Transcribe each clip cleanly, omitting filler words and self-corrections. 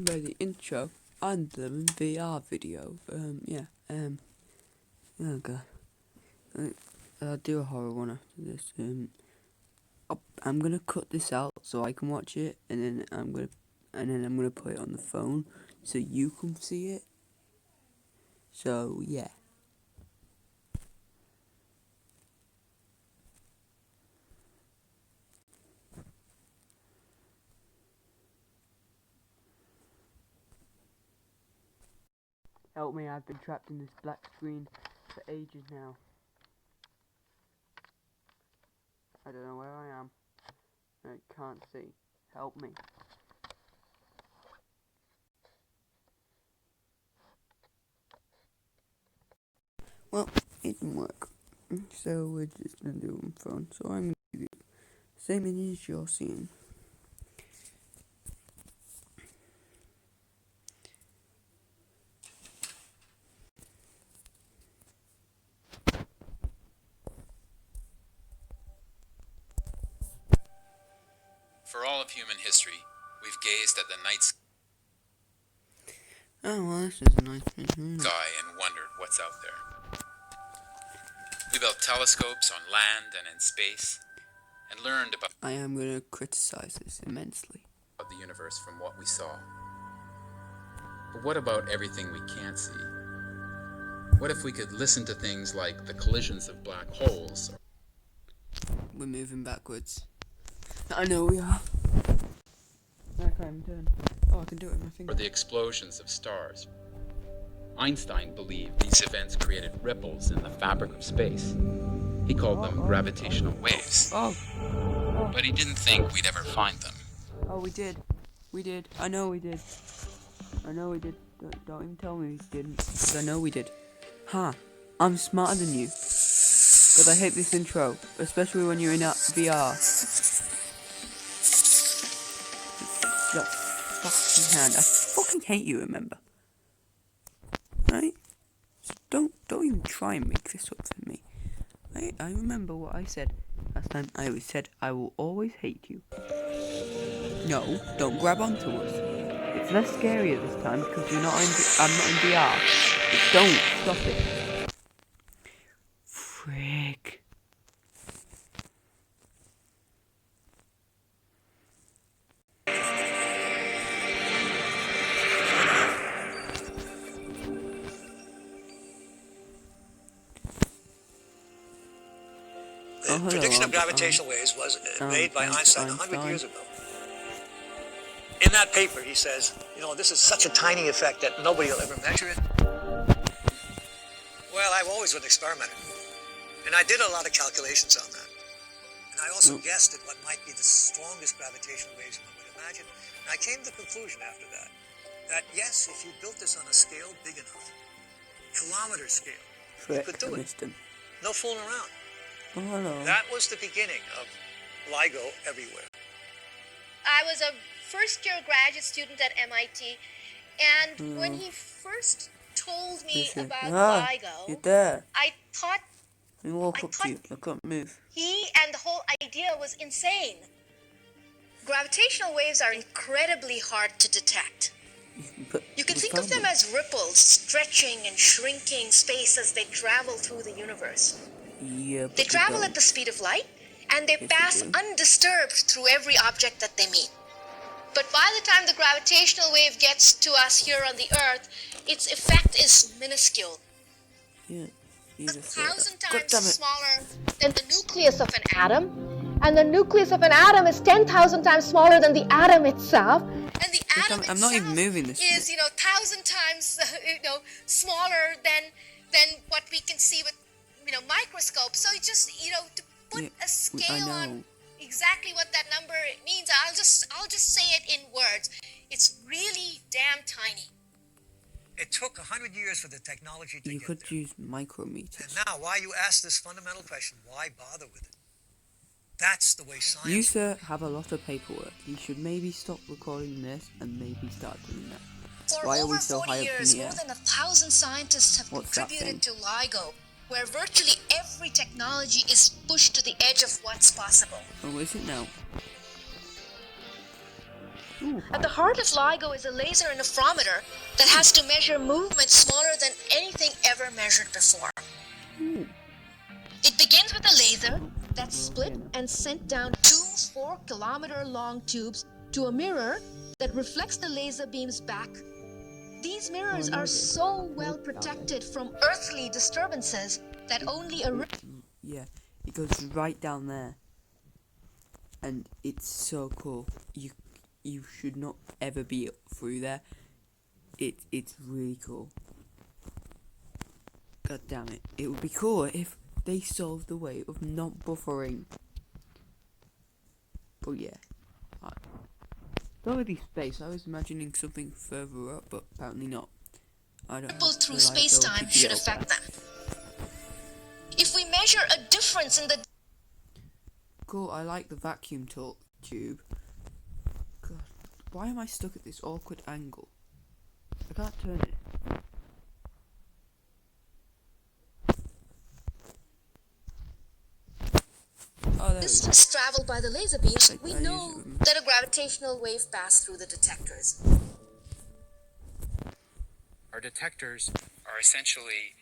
by the intro and the VR video. Oh god. I'll do a horror one after this. I'm gonna cut this out so I can watch it, and then I'm gonna put it on the phone so you can see it. So yeah. Help me, I've been trapped in this black screen for ages now. I don't know where I am. I can't see. Help me. Well, it didn't work. So we're just gonna do it on phone. So I'm gonna give you the same image you're seeing. For all of human history, we've gazed at the night Oh, well, this is a nice picture. sky and wondered what's out there. We built telescopes on land and in space, and learned about I am going to criticize this immensely. the universe from what we saw. But what about everything we can't see? What if we could listen to things like the collisions of black holes? We're moving backwards. I know we are. I can't turn. Oh, I can do it with my Or finger. the explosions of stars? Einstein believed these events created ripples in the fabric of space. He called them gravitational waves, Oh, but he didn't think we'd ever find them. we did. We did. I know we did. Don't even tell me we didn't. 'Cause I know we did. Ha! I'm smarter than you. But I hate this intro, especially when you're in a VR. That fucking hand. I fucking hate you, remember? Right? So don't even try and make this up for me. I remember what I said last time. I always said I will always hate you. No, don't grab onto us. It's less scary at this time because I'm not in VR. But don't stop it. Frick. The prediction of gravitational waves was made by Einstein 100 years ago. In that paper, he says, this is such a tiny effect that nobody will ever measure it. Well, I've always been an experimenter. And I did a lot of calculations on that. And I also guessed at what might be the strongest gravitational waves one would imagine. And I came to the conclusion after that yes, if you built this on a scale big enough, kilometer scale, you could do it. No fooling around. Oh, hello. That was the beginning of LIGO everywhere. I was a first-year graduate student at MIT, and when he first told me about LIGO, You're there. I thought Let me walk up to you. I can't move. he and the whole idea was insane. Gravitational waves are incredibly hard to detect. But You can think of them as ripples stretching and shrinking space as they travel through the universe. Yeah, but They travel at the speed of light, and they pass undisturbed through every object that they meet. But by the time the gravitational wave gets to us here on the Earth, its effect is minuscule. Yeah. 1,000 times smaller than the nucleus of an atom, and the nucleus of an atom is 10,000 times smaller than the atom itself. And the atom I'm not even moving this is, 1,000 times, smaller than what we can see with, microscopes. So just, to put a scale on exactly what that number means, I'll just say it in words. It's really damn tiny. It took 100 years for the technology to You get could there. use micrometers. And now, why you ask this fundamental question, why bother with it? That's the way science You, sir, have a lot of paperwork. You should maybe stop recording this and maybe start doing that. For Why are over we so 40 high up in years, the more air? than 1,000 scientists have What's that contributed to LIGO, where virtually every technology is pushed to the edge of what's possible. Oh, is it now? Ooh, At the heart of LIGO is a laser interferometer that has to measure movement smaller than anything ever measured before. ooh. It begins with a laser that's split and sent down two 4-kilometer-long tubes to a mirror that reflects the laser beams back. These mirrors Oh, no, are dear. so well protected from earthly disturbances that only a Yeah, it goes right down there, and it's so cool. You should not ever be through there. It's really cool. God damn it! It would be cool if they solved the way of not buffering. But yeah, not really space. I was imagining something further up, but apparently not. I don't. ripple have through the space-time liability to should get up affect there. them. If we measure a difference in the Cool. I like the vacuum tube. God, why am I stuck at this awkward angle? I can't turn it. Oh, there we go. distance traveled by the laser beams, we I know usually- that a gravitational wave passed through the detectors. Our detectors are essentially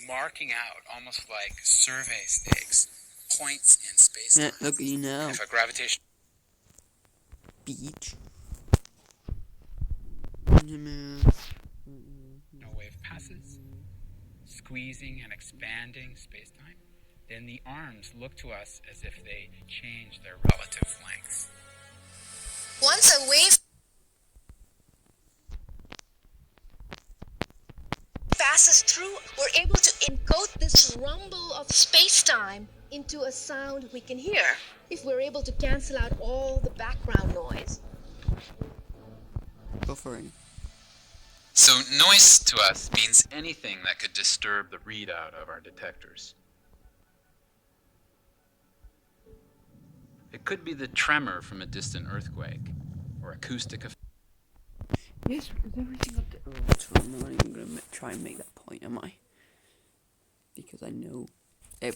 marking out, almost like survey stakes, points in space Yeah, time. look at you now. If a gravitational Beach. wave passes, squeezing and expanding space-time, then the arms look to us as if they change their relative length. Once a wave passes through, we're able to encode this rumble of space-time into a sound we can hear if we're able to cancel out all the background noise. Buffering. So noise to us means anything that could disturb the readout of our detectors. It could be the tremor from a distant earthquake, or acoustic effects. Yes, because everything up there. Oh, that's right. I'm not even going to try and make that point, am I? Because I know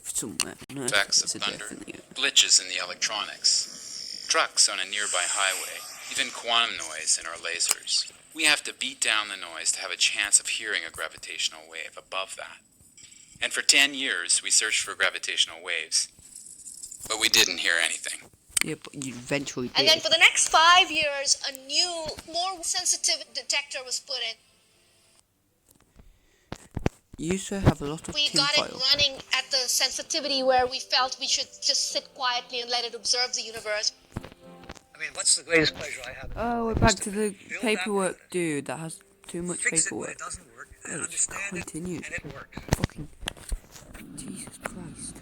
somewhere on Earth Effects there's of a thunder, definitely. glitches in the electronics, trucks on a nearby highway, even quantum noise in our lasers. We have to beat down the noise to have a chance of hearing a gravitational wave above that. And for 10 years, we searched for gravitational waves, but we didn't hear anything. Yeah, but you eventually did. And then for the next 5 years, a new, more sensitive detector was put in. You used to have a lot of We got it tinfoil. running at the sensitivity where we felt we should just sit quietly and let it observe the universe. I mean, what's the greatest pleasure I have? in Oh, we're life back is to the build paperwork apparatus, dude that has too much fix it when paperwork. it doesn't work, God, and it just understand it, continues. and it works. Fucking Jesus Christ.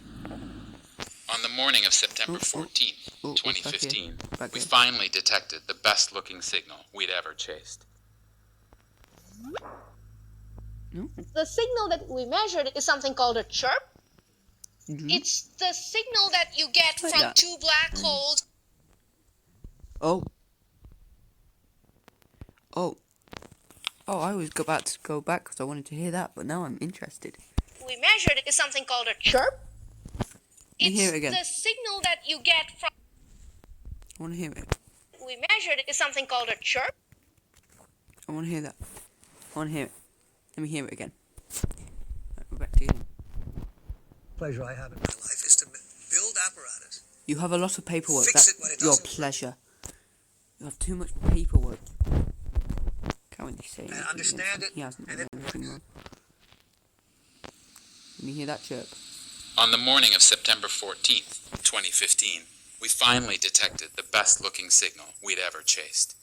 On the morning of September 14th, what's back here? 2015, Back we here. finally detected the best-looking signal we'd ever chased. No? The signal that we measured is something called a chirp. Mhm. It's the signal that you get Like from that. two black holes. Oh. Oh. Oh, I was about to go back because I wanted to hear that, but now I'm interested. We measured is something called a chirp. me It's hear it again. the signal that you get from I want to hear it. we measured is something called a chirp. I want to hear that. I want to hear it. Let me hear it again. Right, we're back to you. Pleasure I have in my life is to build apparatus. You have a lot of paperwork. Fix That's it when it your doesn't work. pleasure. You have too much paperwork. Can't really say anything. understand it, He hasn't and done it anything works. wrong. Can you hear that chirp? On the morning of September 14th, 2015, we finally detected the best-looking signal we'd ever chased.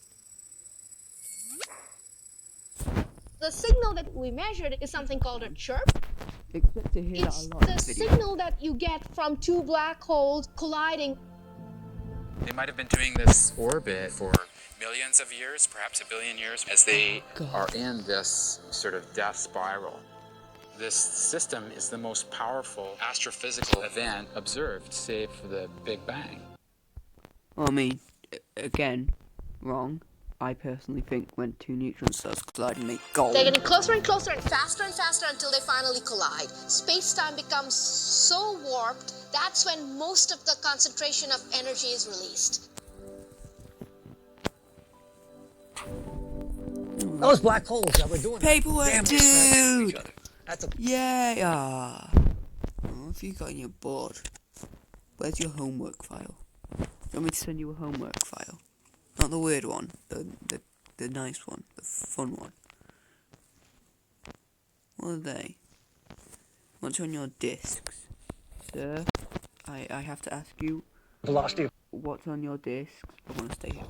The signal that we measured is something called a chirp. Expect to hear It's that a lot in the video. signal that you get from two black holes colliding. They might have been doing this orbit for millions of years, perhaps a billion years, as they God. are in this sort of death spiral. This system is the most powerful astrophysical event observed, save for the Big Bang. Well, I mean, again, wrong. I personally think when two neutron stars collide and make gold. They're getting closer and closer and faster until they finally collide. Space-time becomes so warped, that's when most of the concentration of energy is released. Those black holes that were doing Paperwork, that, damn near smashed into each dude. other. At the Yeah. What have you got in your board? Where's your homework file? Do you want me to send you a homework file? Not the weird one, the nice one, the fun one. What are they? What's on your discs? Sir, I have to ask you, velocity. what's on your discs? I want to stay here.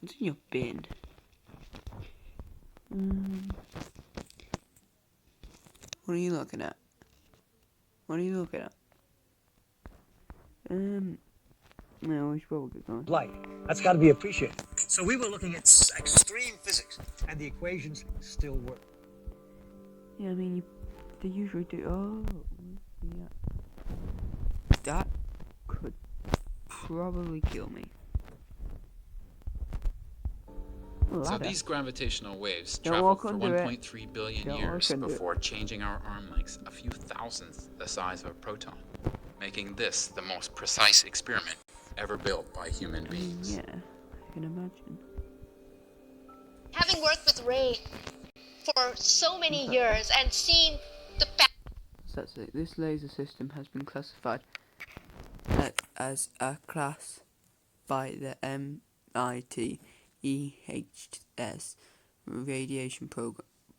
What's in your bin? What are you looking at? What are you looking at? No, we should probably get going. Light. That's got to be appreciated. So we were looking at extreme physics, and the equations still work. Yeah, I mean, they usually do. Oh, yeah. That could probably kill me. So Ladder. these gravitational waves Don't travel walk for under it. 1.3 billion Don't years walk under it. before changing our arm lengths a few thousandths the size of a proton, making this the most precise experiment ever built by human beings. Yeah, I can imagine. Having worked with Ray for so many years and seen the So that's it. This laser system has been classified as a class by the MIT EHS Radiation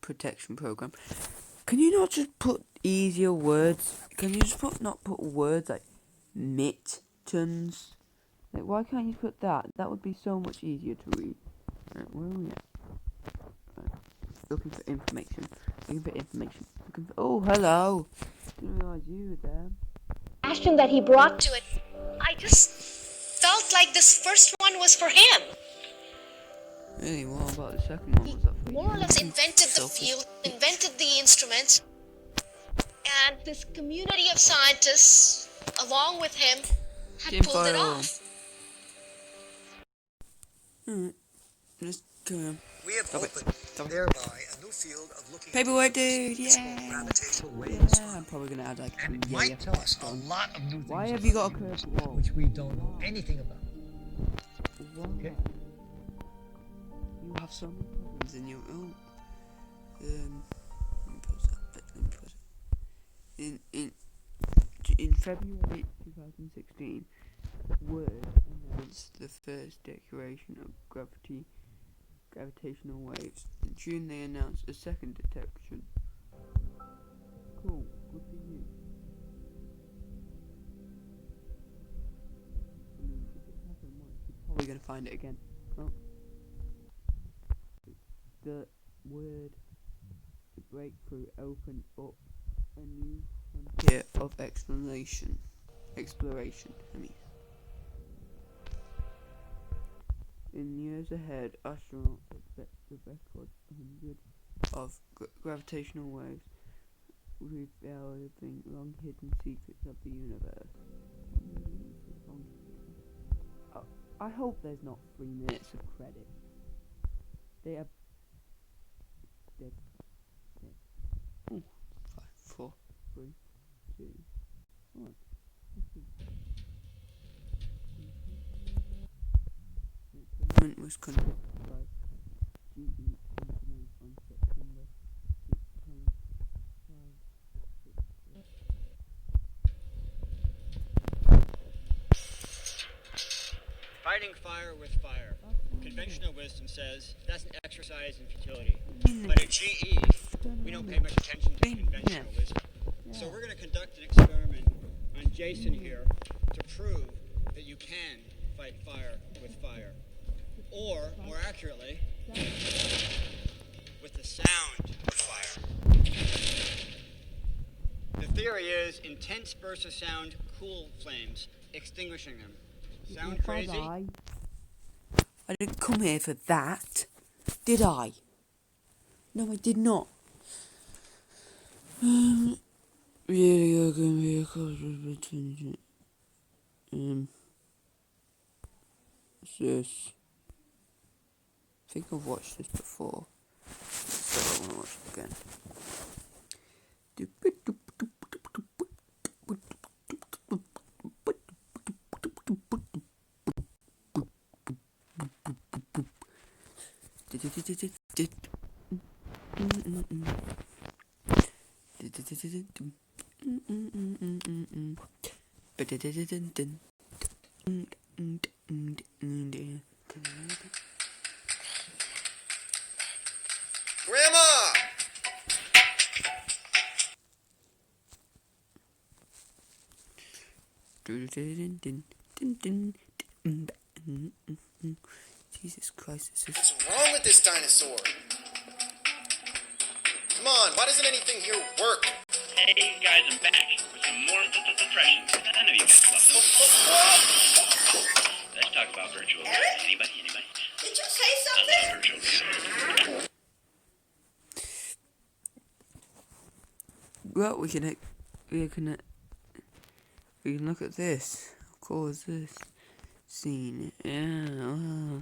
Protection Program. Can you not just put easier words? Can you just not put words like mittens? Like, why can't you put that? That would be so much easier to read. Right, where are we at? Right. Looking for information. Oh, hello. Didn't realise you were there. passion that he brought to it, I just felt like this first one was for him. Really, what about the second one? He Was that for more or you? less invented the Selfish field, bitch. invented the instruments, and this community of scientists, along with him, had pulled it Tinfoil. off. Just carry on. We have Stop it. opened Stop it. thereby a new field of looking Paperwork, dude. at small Yeah. gravitational waves. Yeah, I'm probably gonna add like And it some might yeah tell us effect a on. lot of new things. Why have about you got a the universe, curved wall? which we don't know anything about. Why? Okay. You have so many problems in your own. Let me pause that. Let me pause it. In February 2016, Word announced the first declaration of gravitational waves. In June, they announced a second detection. Cool. Good for you. I mean, if it happened once, you're probably gonna find it again. Oh. The word breakthrough opened up a new frontier of exploration. I mean. In years ahead, astronauts expect to record hundreds of gravitational waves, revealing long-hidden secrets of the universe. I hope there's not 3 minutes of credit. They are dead. Ooh, 5, 4, 3, 2, 1. The experiment was conducted by GE Company on September 16, 5, 6, Fighting fire with fire. Conventional wisdom says that's an exercise in futility. Mm. But at GE, we don't pay much attention to conventional wisdom. So we're going to conduct an experiment on Jason here to prove that you can fight fire with fire. Or, more accurately, with the sound of fire. The theory is intense bursts of sound cool flames, extinguishing them. Sound crazy? I didn't come here for that, did I? No, I did not. Really are going to be a cosmos between. What's this? I think I've watched this before, so I want to watch it again. Grandma! Jesus Christ, this is... What's wrong with this dinosaur? Come on, why doesn't anything here work? Hey guys, I'm back with some more depression. I know you guys love it. Let's talk about virtual reality. Anybody? Did you say I something? love virtual reality. Well, we can look at this. Of course, this scene. Yeah.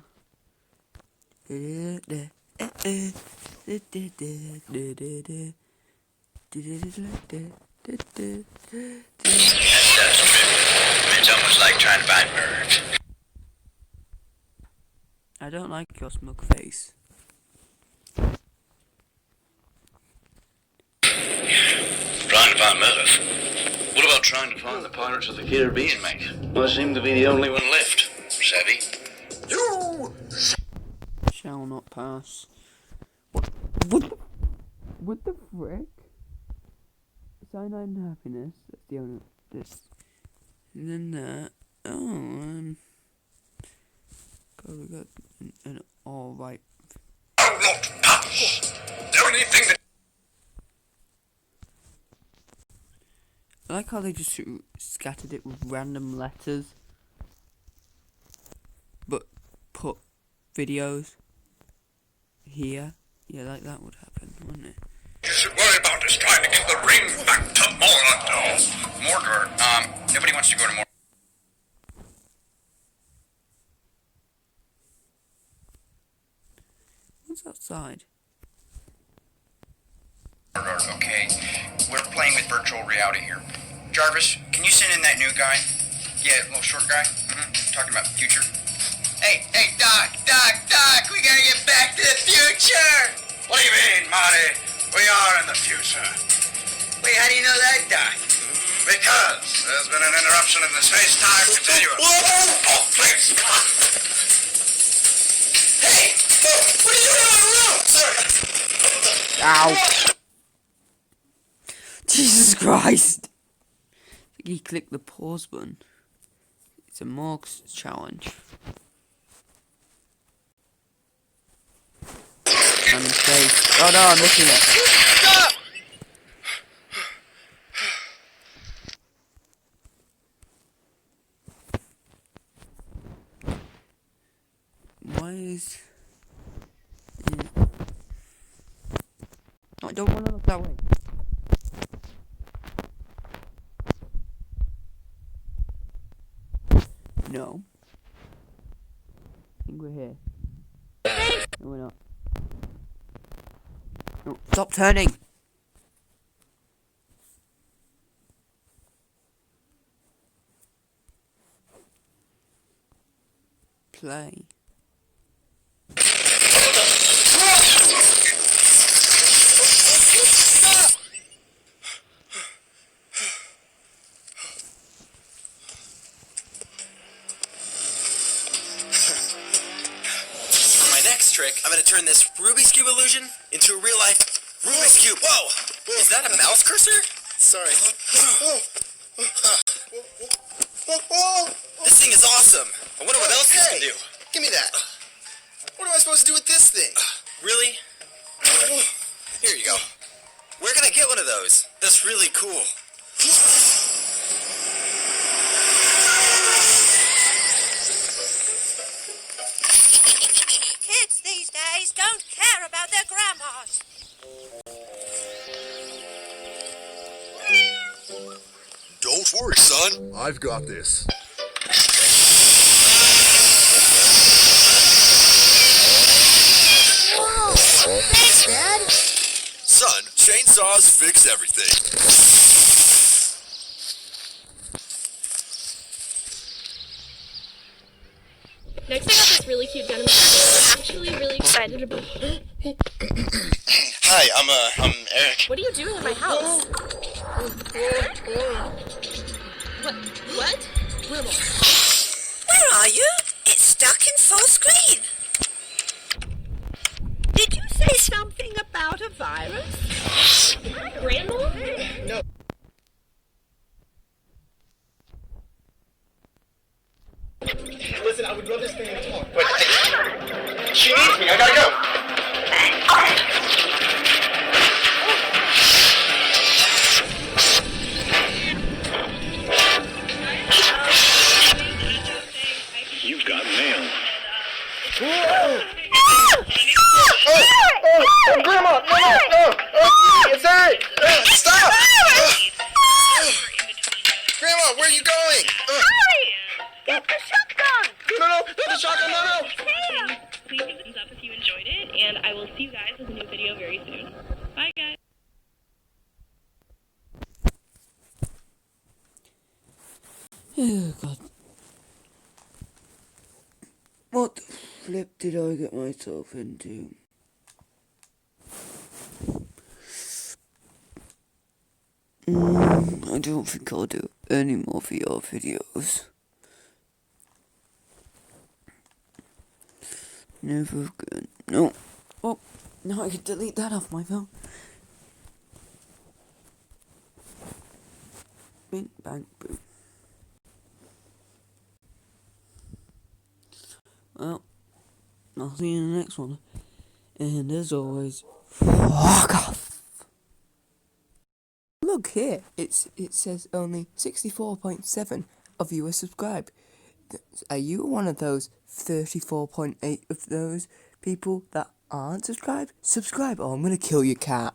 It's almost like trying to find birds. I don't like your smug face. Trying to find Murph. What about trying to find the Pirates of the Caribbean, mate? I seem to be the only one left. Savvy? You! Shall not pass. What the frick? Cyanide and happiness. That's the only this. And then that. Oh, God, we got an alright. I'll not pass! The only thing that... I like how they just scattered it with random letters, but put videos here. Yeah, like that would happen, wouldn't it? You should worry about is trying to get the ring back to Mordor. Mordor, nobody wants to go to Mordor. What's outside? Okay, we're playing with virtual reality here. Jarvis, can you send in that new guy? Yeah, little short guy. Talking about the future. Hey, Doc, we gotta get back to the future! What do you mean, Marty? We are in the future. Wait, how do you know that, Doc? Because there's been an interruption in the space-time continuum. Oh, please! Hey! What are you doing on the road? Sorry. Ow! Jesus Christ! I think he clicked the pause button. It's a Morgs challenge. I'm in space. Oh no, I'm missing it. Stop! Why is... I don't want to look that way. No. I think we're here. No, we're not. No, stop turning! Play. I'm gonna turn this Rubik's Cube illusion into a real-life Rubik's Cube. Whoa! Is that a mouse cursor? Sorry. This thing is awesome. I wonder what else this can do. Give me that. What am I supposed to do with this thing? Really? Here you go. Where can I get one of those? That's really cool. Kids these days don't care about their grandmas. Don't worry, son. I've got this. Whoa! Thanks, Dad. Son, chainsaws fix everything. Next, I got this really cute denim jacket. I'm actually really excited about it. Hi, I'm Eric. What are you doing in my house? What? Where are you? It's stuck in full screen. Did you say something about a virus? Grandma? No. Listen, I would love to stay and talk, but she needs me. I gotta go. You've got mail. Grandma, no, it's Eric. Stop! Grandma, where are you going? Get the shotgun! No, not the shotgun, no. Please give a thumbs up if you enjoyed it, and I will see you guys with a new video very soon. Bye, guys. Oh god. What the flip did I get myself into? I don't think I'll do any more VR videos. Never again. No. Oh, now I can delete that off my phone. Bing, bang, boom. Well, I'll see you in the next one. And as always, fuck off. Look here, it says only 64.7 of you are subscribed. Are you one of those 34.8 of those people that aren't subscribed? Subscribe or I'm gonna kill your cat.